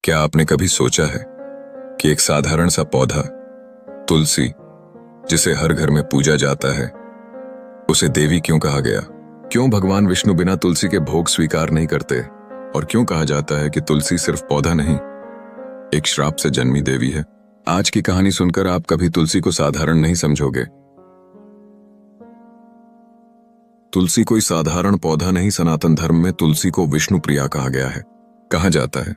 क्या आपने कभी सोचा है कि एक साधारण सा पौधा तुलसी, जिसे हर घर में पूजा जाता है, उसे देवी क्यों कहा गया? क्यों भगवान विष्णु बिना तुलसी के भोग स्वीकार नहीं करते? और क्यों कहा जाता है कि तुलसी सिर्फ पौधा नहीं, एक श्राप से जन्मी देवी है? आज की कहानी सुनकर आप कभी तुलसी को साधारण नहीं समझोगे। तुलसी कोई साधारण पौधा नहीं, सनातन धर्म में तुलसी को विष्णु प्रिया कहा गया है। कहा जाता है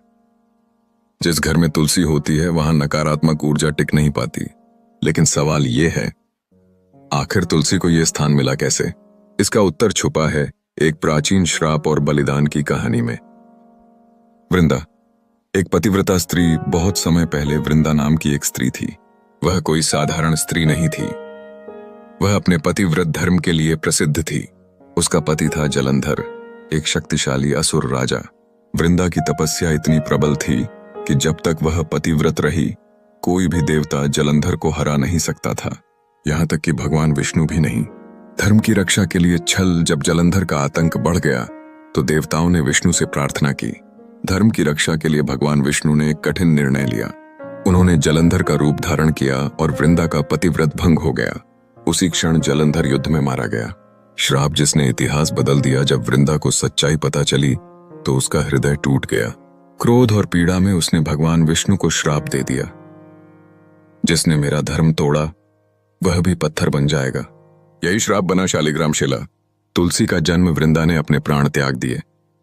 जिस घर में तुलसी होती है वहां नकारात्मक ऊर्जा टिक नहीं पाती। लेकिन सवाल यह है, आखिर तुलसी को यह स्थान मिला कैसे? इसका उत्तर छुपा है एक प्राचीन श्राप और बलिदान की कहानी में। वृंदा, एक पतिव्रता स्त्री, बहुत समय पहले वृंदा नाम की एक स्त्री थी। वह कोई साधारण स्त्री नहीं थी। वह अपने पतिव्रत धर्म के लिए प्रसिद्ध थी। उसका पति था जलंधर, एक शक्तिशाली असुर राजा। वृंदा की तपस्या इतनी प्रबल थी कि जब तक वह पतिव्रत रही, कोई भी देवता जलंधर को हरा नहीं सकता था। यहां तक कि भगवान विष्णु भी नहीं। धर्म की रक्षा के लिए छल जब जलंधर का आतंक बढ़ गया तो देवताओं ने विष्णु से प्रार्थना की। धर्म की रक्षा के लिए भगवान विष्णु ने एक कठिन निर्णय लिया। उन्होंने जलंधर का रूप धारण किया और वृंदा का पतिव्रत भंग हो गया। उसी क्षण जलंधर युद्ध में मारा गया। श्राप जिसने इतिहास बदल दिया। जब वृंदा को सच्चाई पता चली तो उसका हृदय टूट गया। क्रोध और पीड़ा में उसने भगवान विष्णु को श्राप दे दिया, जिसने मेरा धर्म तोड़ा वह भी पत्थर बन जाएगा। यही श्राप बना शालिग्राम शिला। तुलसी का जन्म वृंदा ने अपने प्राण त्याग दिए।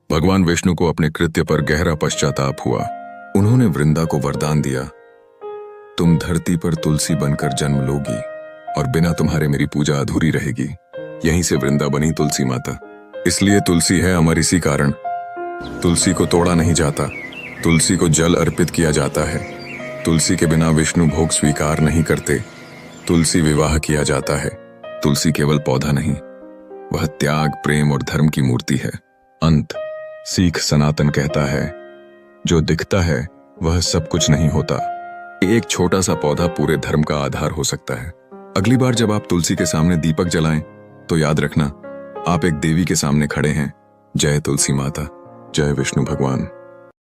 भगवान विष्णु को अपने कृत्य पर गहरा पश्चाताप हुआ। उन्होंने वृंदा को वरदान दिया, तुम धरती पर तुलसी बनकर जन्म लोगी और बिना तुम्हारे मेरी पूजा अधूरी रहेगी। यहीं से वृंदा बनी तुलसी माता। इसलिए तुलसी है अमर इसी कारण। तुलसी को तोड़ा नहीं जाता, तुलसी को जल अर्पित किया जाता है। तुलसी के बिना विष्णु भोग स्वीकार नहीं करते। तुलसी विवाह किया जाता है। तुलसी केवल पौधा नहीं, वह त्याग, प्रेम और धर्म की मूर्ति है। अंत, सीख सनातन कहता है, जो दिखता है वह सब कुछ नहीं होता। एक छोटा सा पौधा पूरे धर्म का आधार हो सकता है। अगली बार जब आप तुलसी के सामने दीपक जलाएं तो याद रखना, आप एक देवी के सामने खड़े हैं। जय तुलसी माता, जय विष्णु भगवान।